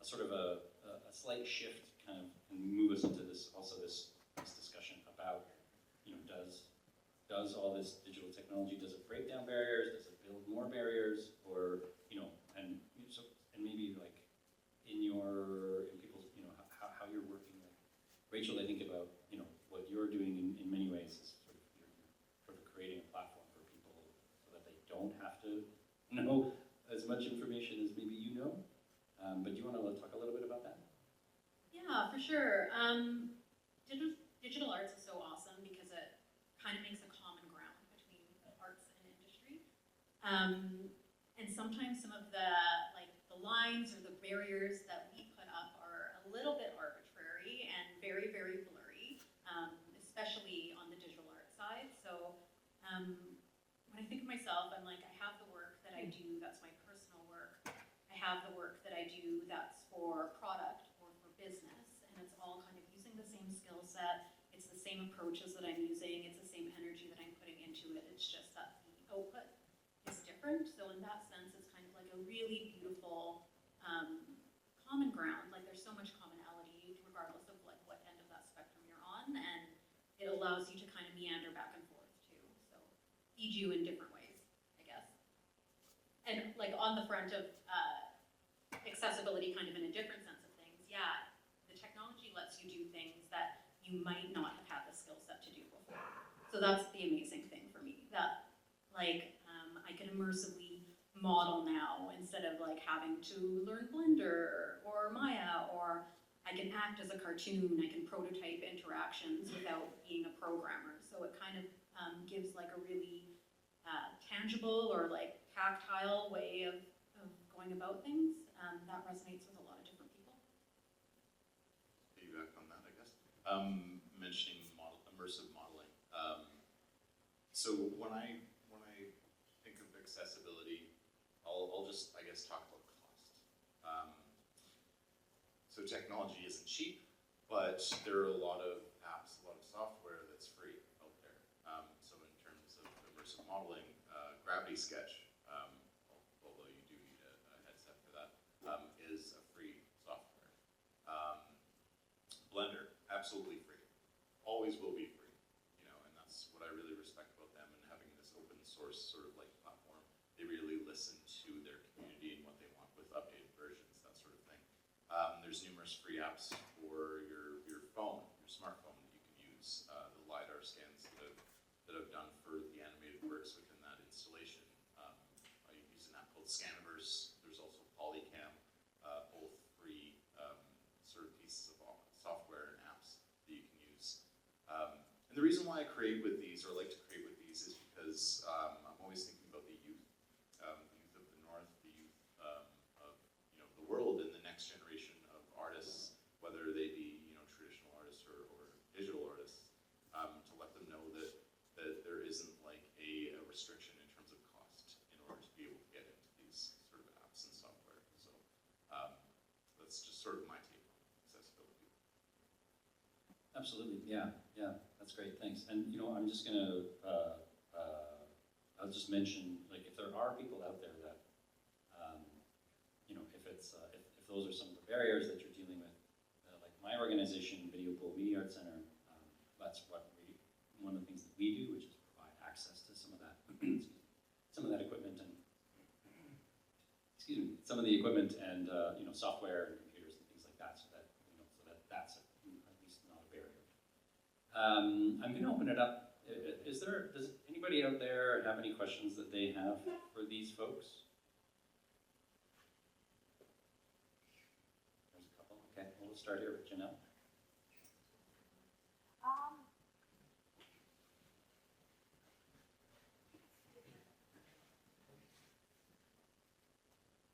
a sort of a slight shift kind of can move us into this discussion about, does all this digital technology, does it break down barriers, does it build more barriers, or, and maybe like in people's, how you're working, like Rachel, I think about, what you're doing in many ways is sort of, you're sort of creating a platform for people so that they don't have to know as much information as maybe you know. But do you want to talk a little bit about that? Yeah, for sure. Digital arts is so awesome because it kind of makes a common ground between arts and industry. And sometimes some of the lines or the barriers that we put up are a little bit arbitrary and very, very blurry, especially on the digital art side. So when I think of myself, I'm like, I have the work that I do, that's my personal work. I have the work that I do that's for product or for business, and it's all kind of using the same skill set. It's the same approaches that I'm using. It's the same energy that I'm putting into it. It's just that the output is different. So in that sense, it's kind of like a really beautiful common ground. Like there's so much commonality regardless of like what end of that spectrum you're on, and it allows you to kind of meander back and forth too. So feed you in different ways, I guess. And like on the front of accessibility kind of in a different sense of things, yeah, the technology lets you do things that you might not have had the skill set to do before. So that's the amazing thing for me, that like I can immersively model now instead of like having to learn Blender or Maya, or I can act as a cartoon, I can prototype interactions without being a programmer. So it kind of gives like a really tangible or like tactile way of going about things that resonates with a lot of different people. Piggyback on that, I guess. Mentioning immersive modeling. So when I think of accessibility, I'll just, I guess, talk about cost. So technology isn't cheap, but there are a lot of apps, a lot of software that's free out there. So in terms of immersive modeling, Gravity Sketch, although you do need a headset for that, is a free software. Blender, absolutely free. Always will be free, you know, and that's what I really respect about them, and having this open source sort of like platform. They really listen to their community and what they want with updated versions, that sort of thing. There's numerous free apps for your phone, your smartphone that you can use. The LiDAR scans that I've done for the animated works within that installation. I use an app called Scaniverse. There's also Polycam, both free sort of pieces of software and apps that you can use. And the reason why I create with these, or like to create with these, is because I'm always thinking about the youth of the North, the youth of the world, and the next generation of artists, whether they be traditional artists or digital artists, to let them know that there isn't like a restriction in terms of cost in order to be able to get into these sort of apps and software. So that's just sort of my take on accessibility. Absolutely, yeah, that's great, thanks. And I'm just gonna, I'll just mention, like, if there are people out there that, if those are some of the barriers that you're dealing with, like my organization, Video Pool Media Art Center, that's one of the things that we do, which is provide access to some of that, some of that equipment and, some of the equipment and software and computers and things like that, so that that's at least not a barrier. I'm going to open it up. Does anybody out there have any questions that they have for these folks? There's a couple. Okay, well, we'll start here with Janelle.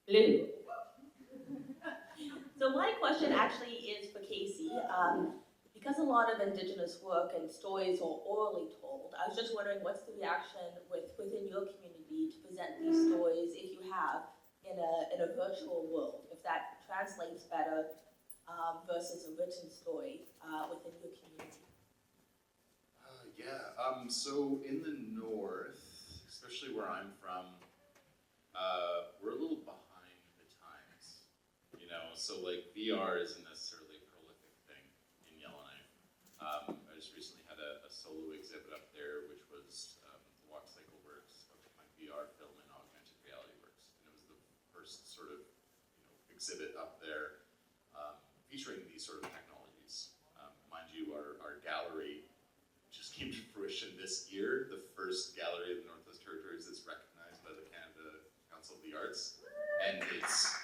Hello. So my question actually is for Casey. Because a lot of Indigenous work and stories are orally told, I was just wondering what's the reaction within your community to present these stories, if you have, in a virtual world, if that translates better versus a written story within your community? So in the North, especially where I'm from, we're a little behind the times, so like VR isn't necessarily a prolific thing in Yellowknife. I just recently had a solo exhibit up there, which was the Walk Cycle Works of my VR film and augmented reality works, and it was the first sort of exhibit up there featuring these sort of technologies. Mind you, our gallery just came to fruition this year, the first gallery of the Northwest Territories that's recognized by the Canada Council of the Arts, and it's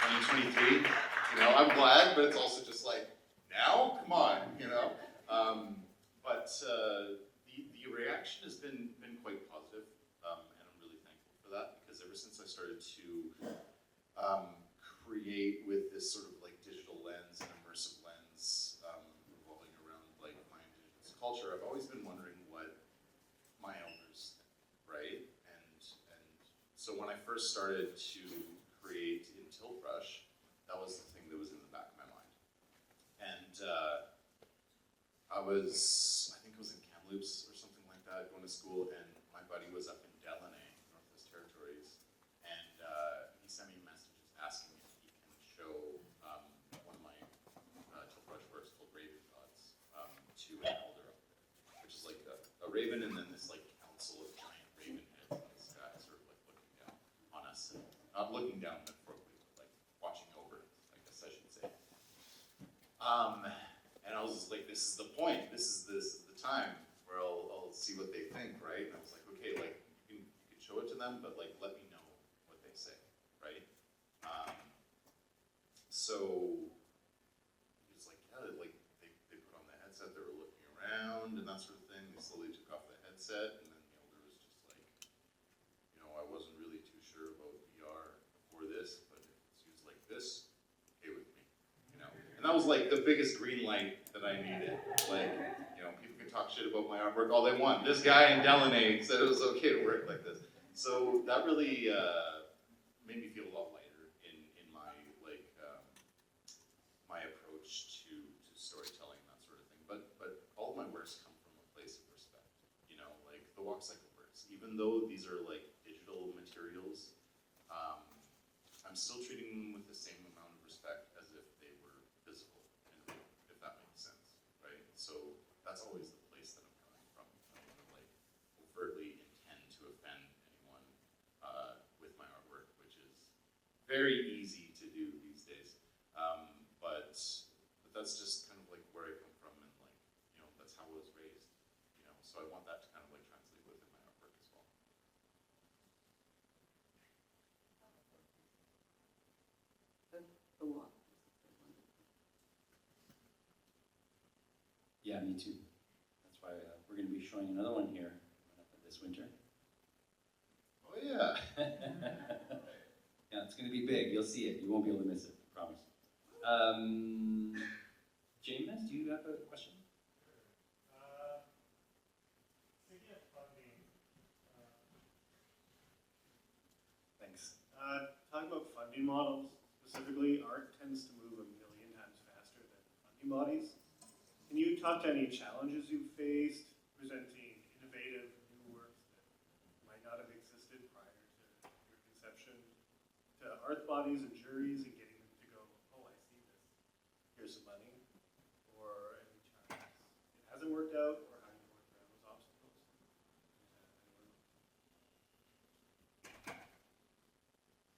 2023. I'm glad, but it's also just like, now, come on, But the reaction has been quite positive, and I'm really thankful for that. since I started to create with this sort of like digital lens and immersive lens revolving around like my indigenous culture, I've always been wondering what my elders think, right? And so when I first started to create in Tiltbrush, that was the thing that was in the back of my mind. And I think it was in Kamloops or something like that, going to school, and my buddy was up in Delaney, Northwest Territories, and he sent me messages asking if he can show one of my Tiltbrush works called Raven Gods to an elder up there, which is like a raven and then this like council of giant raven heads in the sky sort of like looking down on us, and not looking down metaphorically, but like watching over, I guess I should say. And I was just like, this is the point, this is the time where I'll see what they think, right? And I was like, okay, like you can show it to them, but like let me know what they say, right? So he was like, yeah, like they put on the headset, they were looking around and that sort of thing. They slowly took off the headset, and then the elder was just like, you know, I wasn't really too sure about VR before this, but if it's used like this, okay with me, you know? And that was like the biggest green light that I needed. Like, you know, people can talk shit about my artwork all they want. This guy in Delaney said it was okay to work like this. So that really made me feel a lot lighter in my like my approach to storytelling, that sort of thing. But all of my works come from a place of respect. You know, like the walk cycle works, even though these are like digital materials, I'm still treating them with the same amount of respect as if they were physical and real, if that makes sense, right? So that's always the place that I'm coming from. I don't want to like overtly intend to offend anyone with my artwork, which is very easy to do these days. But that's just kind of like where I come from, and like, you know, that's how I was raised, you know, so I want that to kind of like translate within my artwork as well. The walk. Yeah, me too. That's why we're going to be showing another one here this winter. Oh yeah. Yeah, it's going to be big. You'll see it. You won't be able to miss it, I promise. James, do you have a question? Thinking of funding, Thanks. talking about funding models, specifically, art tends to move 1,000,000 times faster than funding bodies. Can you talk to any challenges you've faced presenting innovative new works that might not have existed prior to your conception to art bodies and juries, and getting them to go, oh, I see this, here's some money, or any times it hasn't worked out, or how you work around those obstacles?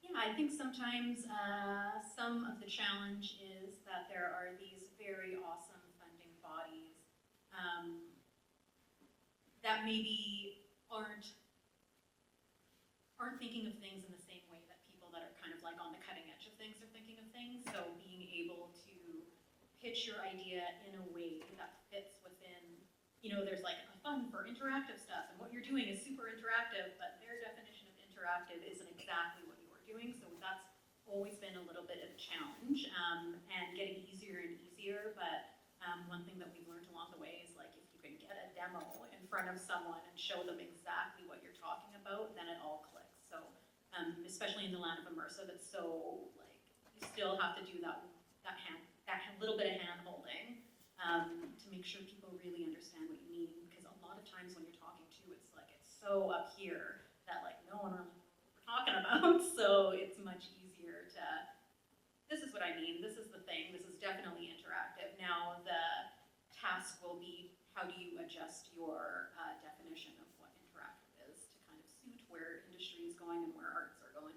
Yeah, I think sometimes some of the challenge is that there are these very awesome funding bodies that maybe aren't thinking of things in the same way that people that are kind of like on the cutting edge of things are thinking of things. So being able to pitch your idea in a way that fits within, you know, there's like a fund for interactive stuff, and what you're doing is super interactive, but their definition of interactive isn't exactly what you're doing. So that's always been a little bit of a challenge, and getting easier and easier. But one thing that we've learned along the way is like, if you can get a demo in front of someone and show them exactly what you're talking about, then it all clicks. So especially in the land of immersive, it's so like, you still have to do that little bit of hand holding to make sure people really understand what you mean. Because a lot of times when you're talking to, it's like, it's so up here that like no one really knows what we're talking about. So it's much easier to, this is what I mean, this is the thing, this is definitely interactive. Now the task will be, how do you adjust your definition of what interactive is to kind of suit where industry is going and where arts are going.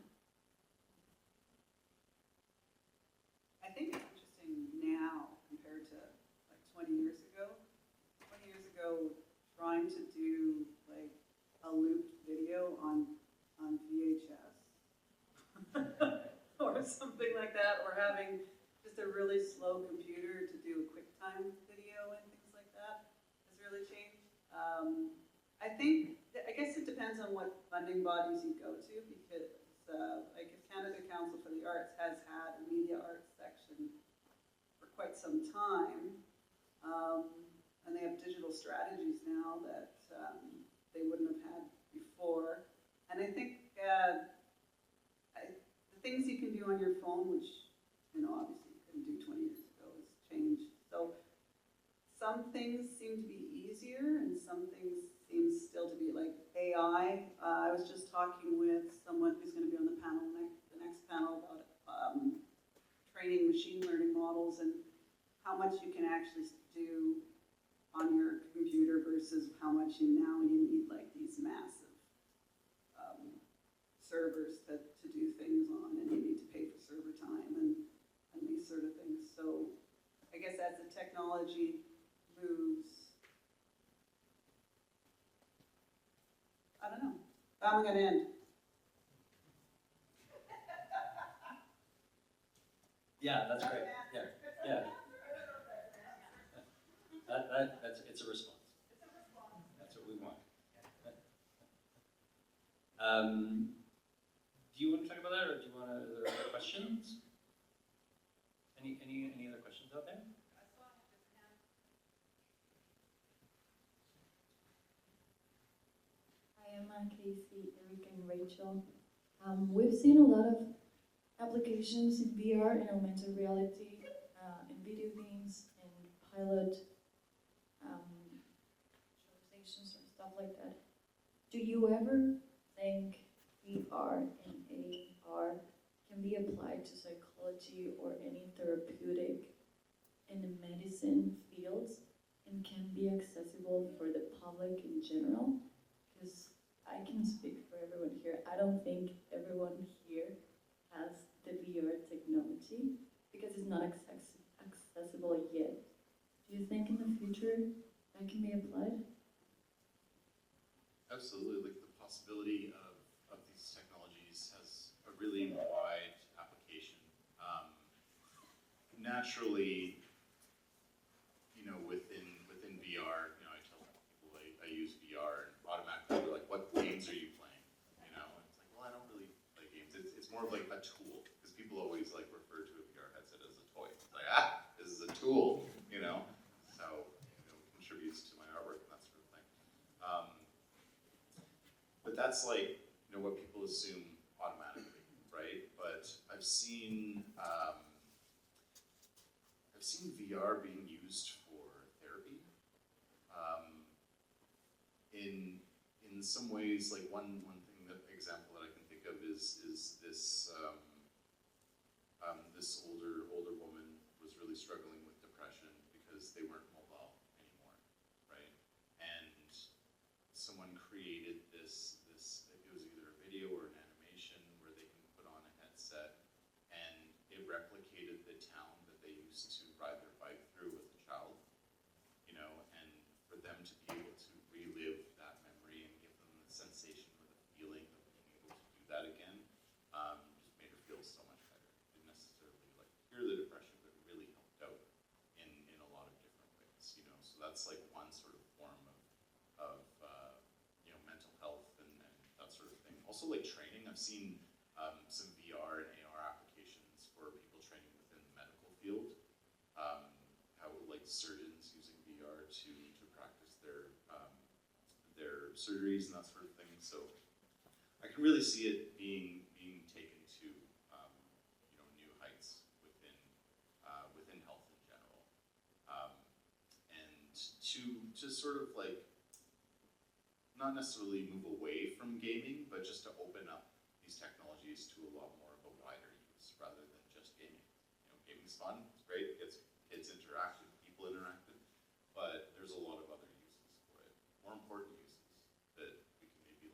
I think it's interesting now compared to like 20 years ago. 20 years ago, trying to do like a looped video on VHS or something like that, or having just a really slow computer to do a QuickTime video and things like that has really changed. I guess it depends on what funding bodies you go to, because like if Canada Council for the Arts has had a media arts section for quite some time, and they have digital strategies now that they wouldn't have had before. And I think the things you can do on your phone, which, obviously you couldn't do 20 years ago, has changed. So some things seem to be easier and some things seem still to be like AI. I was just talking with someone who's going to be on the panel, the next panel, about training machine learning models and how much you can actually do on your computer versus how much you need like these massive servers to do things on, and you need to pay for server time and these sort of things. So I guess as the technology moves, I don't know. How am I going to end? Yeah, that's great. Yeah. It's a response. That's what we want. Do you want to talk about that, or do you want to? Are there other questions? Any other questions out there? Hi, I'm Casey, Erika, and Rachel. We've seen a lot of applications in VR and augmented reality, in video games, and pilot stations and stuff like that. Do you ever think VR and AR can be applied to psychology or any therapeutic in the medicine fields and can be accessible for the public in general? Because I can speak for everyone here. I don't think everyone here has the VR technology because it's not accessible yet. Do you think in the future that can be applied? Absolutely, like the possibility of these technologies has a really wide application. Naturally, within VR, I tell people I use VR, and automatically they're like, "What games are you playing?" And it's like, well, I don't really play games. It's more of like a tool, because people always like refer to a VR headset as a toy. It's like, this is a tool, so contributes to my artwork and that sort of thing. But that's like, what people assume automatically, right? But I've seen VR being used for therapy. In some ways, like one example that I can think of is this this older woman was really struggling with depression because they weren't mobile anymore, right? And someone created this, it was either a video or an animation where they can put on a headset, and it replicated the town that they used to ride their bike through as a child, and for them to be able to relive that memory and give them the sensation or the feeling of being able to do that again, just made her feel so much better. Didn't necessarily cure the depression, but really helped out in a lot of different ways, so that's like one sort of form of mental health and that sort of thing. Also, like training, I've seen some VR and AR applications for people training within the medical field. How like surgeons using VR to practice their surgeries and that sort of thing. So I can really see it being taken to new heights within health in general, and to sort of not necessarily move away from gaming, but just to open up these technologies to a lot more of a wider use rather than just gaming. Gaming's fun, it's great, it gets kids interacted, people interacted, but there's a lot of other uses for it, more important uses that we can maybe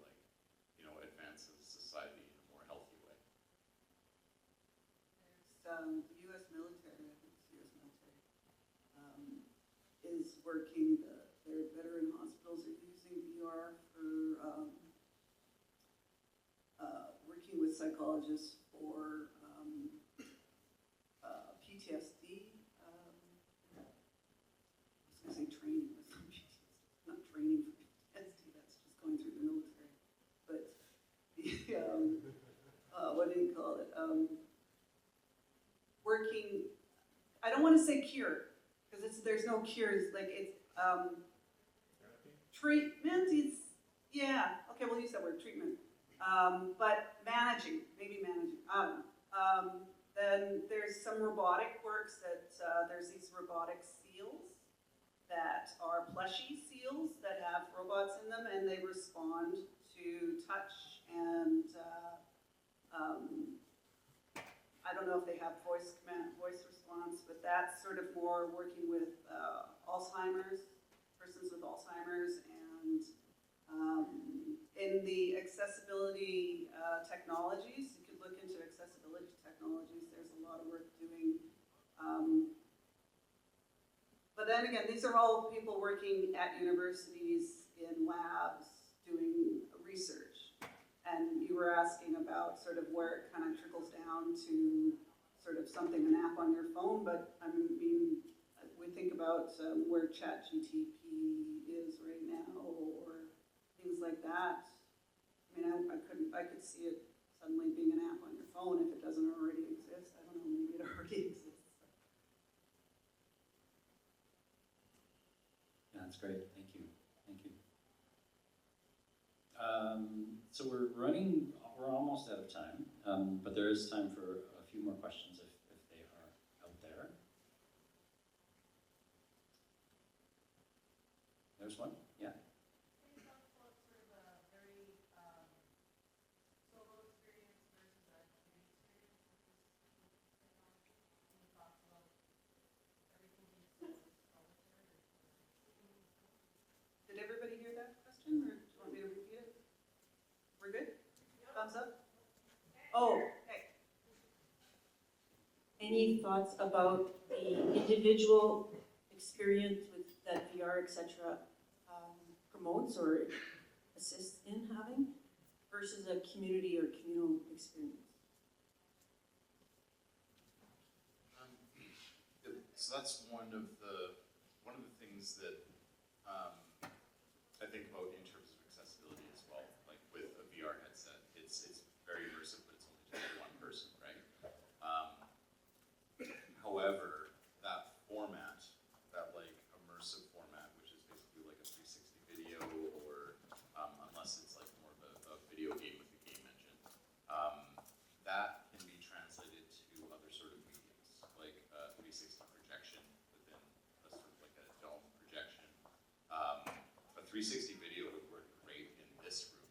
advance as a society in a more healthy way. There's the U.S. military, I think it's U.S. military, is working, their veteran hospitals are using VR for working with psychologists for PTSD. I was going to say training, but not training for PTSD, that's just going through the military. But the working, I don't want to say cure, because there's no cures, like it's treatment, yeah, okay, we'll use that word, treatment. But managing, maybe managing, I don't know. Then there's some robotic works that, there's these robotic seals that are plushy seals that have robots in them, and they respond to touch and, I don't know if they have voice response, but that's sort of more working with Alzheimer's, persons with Alzheimer's, and in the accessibility technologies, you could look into accessibility technologies, there's a lot of work doing. But then again, these are all people working at universities, in labs, doing research. And you were asking about sort of where it kind of trickles down to sort of something, an app on your phone, but I mean, we think about where ChatGPT is right now, or things like that. I mean, I could see it suddenly being an app on your phone if it doesn't already exist. I don't know, maybe it already exists. Yeah, that's great. Thank you. Thank you. So we're almost out of time, but there is time for a few more questions if they are out there. There's one, yeah. Did everybody hear that question, or do you want me to repeat it? We're good? Thumbs up? Oh, okay. Any thoughts about the individual experience with that VR, etc., promotes or assists in having versus a community or communal experience? So that's one of the things that I think about in terms of accessibility as well. Like with a VR headset, it's very immersive, but it's only to one person, right? However, that format, that like immersive format, which is basically like a 360 video, or unless it's like more of a video game with a game engine, that can be translated to other sort of mediums, like a 360 projection within a sort of like a dome projection. A 360 video would work great in this room.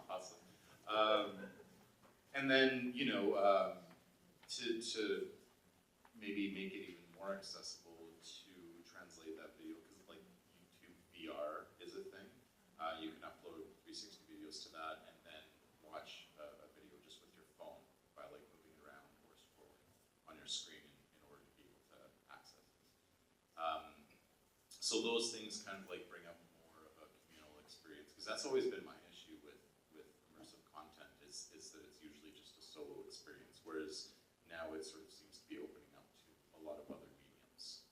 Awesome. And then, you know, to maybe make it even more accessible to translate that video, because like YouTube VR is a thing. You can upload 360 videos to that and then watch a video just with your phone by like moving it around or scrolling on your screen in order to be able to access it. So those things kind of like bring up more of a communal experience, because that's always been my issue with immersive content is that it's usually just a solo experience, whereas now it sort of seems to be opening up to a lot of other mediums,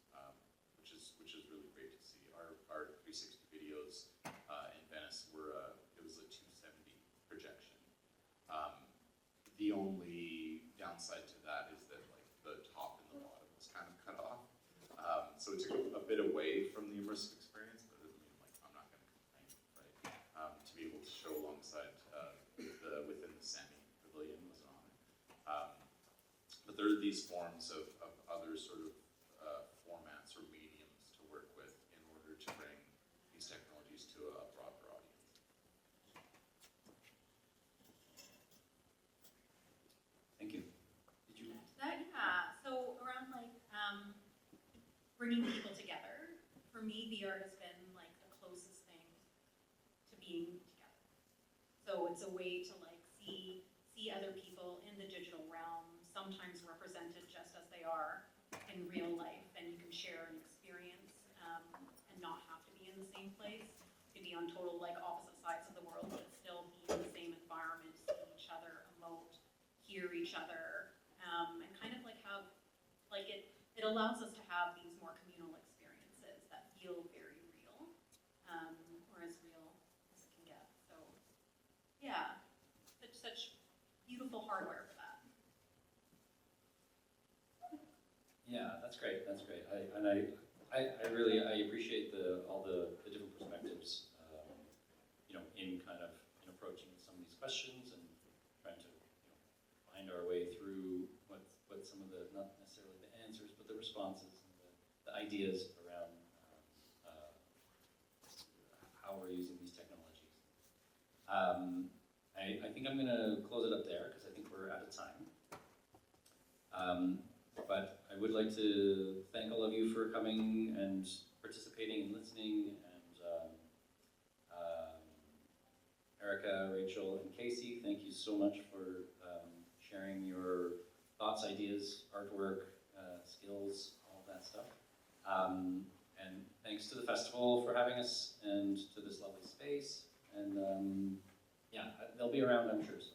which is really great to see. Our 360 videos in Venice it was a 270 projection. The only downside to that is that like the top and the bottom was kind of cut off. So it took a bit away from the immersive experience, but it doesn't mean like I'm not going to complain, right? To be able to show alongside within the Sami Pavilion was an honor. But there are these forms of other sort of formats or mediums to work with in order to bring these technologies to a broader audience. Thank you. Did you? That, yeah, so around like bringing people together, for me VR has been like the closest thing to being together. So it's a way to like see other people in the digital realm, sometimes represented just as they are in real life, and you can share an experience and not have to be in the same place. You could be on total like opposite sides of the world, but still be in the same environment, see each other, emote, hear each other, and kind of like have, like it allows us to have these more communal experiences that feel very real. Whereas That's great. That's great. I really appreciate all the different perspectives, in kind of in approaching some of these questions and trying to find our way through what some of the, not necessarily the answers, but the responses and the ideas around how we're using these technologies. I think I'm going to close it up there because I think we're out of time. But I would like to thank all of you for coming and participating and listening, and Erika, Rachel, and Casey, thank you so much for sharing your thoughts, ideas, artwork, skills, all of that stuff. And thanks to the festival for having us, and to this lovely space. And yeah, they'll be around, I'm sure. So